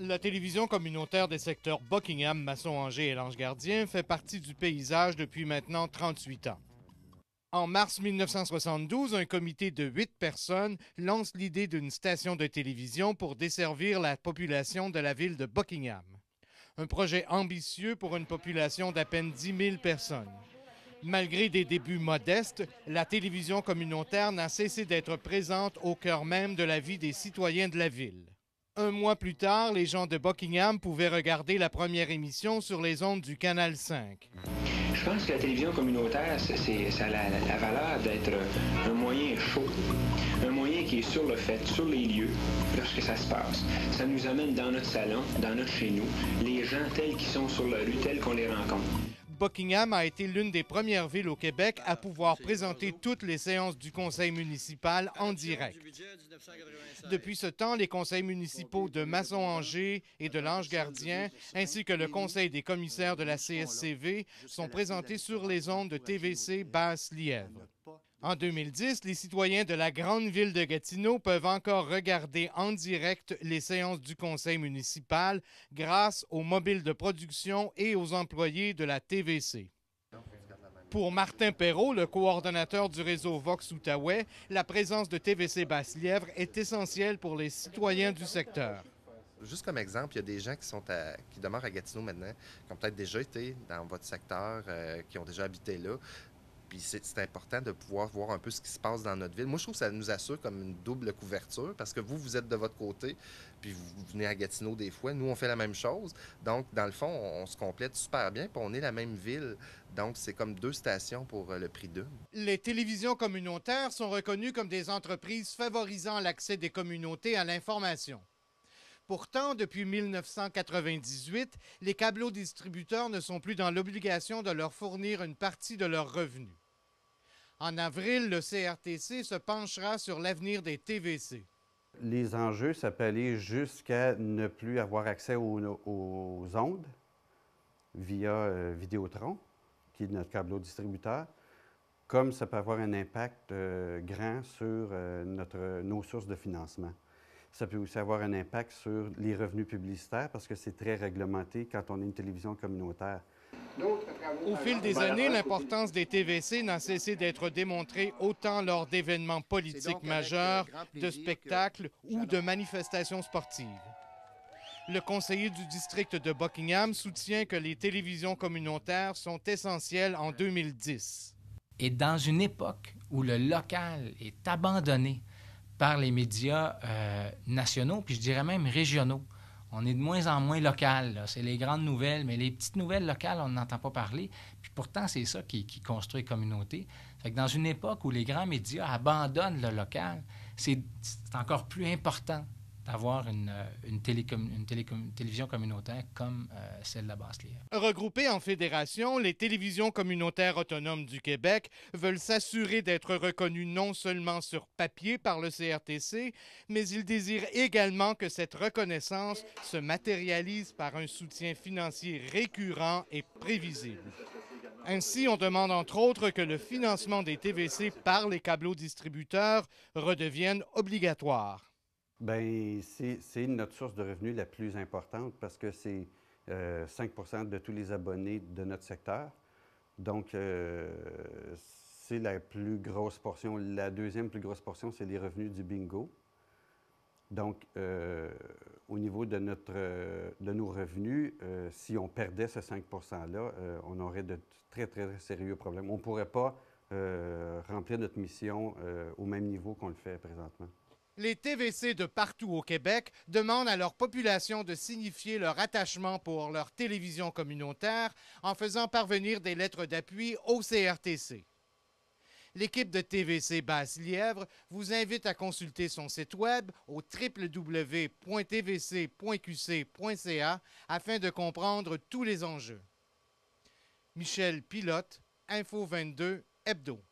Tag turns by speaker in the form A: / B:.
A: La télévision communautaire des secteurs Buckingham, Masson-Angers et Lange-Gardien fait partie du paysage depuis maintenant 38 ans. En mars 1972, un comité de 8 personnes lance l'idée d'une station de télévision pour desservir la population de la ville de Buckingham. Un projet ambitieux pour une population d'à peine 10 000 personnes. Malgré des débuts modestes, la télévision communautaire n'a cessé d'être présente au cœur même de la vie des citoyens de la ville. Un mois plus tard, les gens de Buckingham pouvaient regarder la première émission sur les ondes du Canal 5.
B: Je pense que la télévision communautaire, ça a la valeur d'être un moyen chaud, un moyen qui est sur le fait, sur les lieux, lorsque ça se passe. Ça nous amène dans notre salon, dans notre chez nous, les gens tels qu'ils sont sur la rue, tels qu'on les rencontre.
A: Buckingham a été l'une des premières villes au Québec à pouvoir présenter toutes les séances du conseil municipal en direct. Depuis ce temps, les conseils municipaux de Masson-Angers et de Lange-Gardien, ainsi que le conseil des commissaires de la CSCV, sont présentés sur les ondes de TVC Basse-Lièvre. En 2010, les citoyens de la grande ville de Gatineau peuvent encore regarder en direct les séances du conseil municipal grâce aux mobiles de production et aux employés de la TVC. Pour Martin Perrault, le coordonnateur du réseau Vox-Outaouais, la présence de TVC Basse-Lièvre est essentielle pour les citoyens du secteur.
C: Juste comme exemple, il y a des gens qui demeurent à Gatineau maintenant, qui ont peut-être déjà été dans votre secteur, qui ont déjà habité là. Puis c'est important de pouvoir voir un peu ce qui se passe dans notre ville. Moi, je trouve que ça nous assure comme une double couverture parce que vous êtes de votre côté, puis vous venez à Gatineau des fois. Nous, on fait la même chose. Donc, dans le fond, on se complète super bien, puis on est la même ville. Donc, c'est comme deux stations pour le prix d'une.
A: Les télévisions communautaires sont reconnues comme des entreprises favorisant l'accès des communautés à l'information. Pourtant, depuis 1998, les câblo-distributeurs ne sont plus dans l'obligation de leur fournir une partie de leurs revenus. En avril, le CRTC se penchera sur l'avenir des TVC.
D: Les enjeux, ça peut aller jusqu'à ne plus avoir accès aux ondes via Vidéotron, qui est notre câblo-distributeur, comme ça peut avoir un impact grand sur nos sources de financement. Ça peut aussi avoir un impact sur les revenus publicitaires parce que c'est très réglementé quand on est une télévision communautaire.
A: Au fil des années, l'importance des TVC n'a cessé d'être démontrée autant lors d'événements politiques majeurs, de spectacles ou de manifestations sportives. Le conseiller du district de Buckingham soutient que les télévisions communautaires sont essentielles en 2010.
E: Et dans une époque où le local est abandonné par les médias nationaux, puis je dirais même régionaux. On est de moins en moins local. C'est les grandes nouvelles, mais les petites nouvelles locales, on n'entend pas parler. Puis pourtant, c'est ça qui construit communauté. Fait que dans une époque où les grands médias abandonnent le local, c'est encore plus important d'avoir une télévision communautaire comme celle de la Basse-Lièvre.
A: Regroupées en fédération, les télévisions communautaires autonomes du Québec veulent s'assurer d'être reconnues non seulement sur papier par le CRTC, mais ils désirent également que cette reconnaissance se matérialise par un soutien financier récurrent et prévisible. Ainsi, on demande entre autres que le financement des TVC par les câblo-distributeurs redevienne obligatoire.
D: Bien, c'est notre source de revenus la plus importante parce que c'est 5 de tous les abonnés de notre secteur. Donc, c'est la plus grosse portion. La deuxième plus grosse portion, c'est les revenus du bingo. Donc, au niveau de nos revenus, si on perdait ce 5 %-là, on aurait de très, très sérieux problèmes. On ne pourrait pas remplir notre mission au même niveau qu'on le fait présentement.
A: Les TVC de partout au Québec demandent à leur population de signifier leur attachement pour leur télévision communautaire en faisant parvenir des lettres d'appui au CRTC. L'équipe de TVC Basse-Lièvre vous invite à consulter son site web au www.tvc.qc.ca afin de comprendre tous les enjeux. Michel Pilote, Info 22, Hebdo.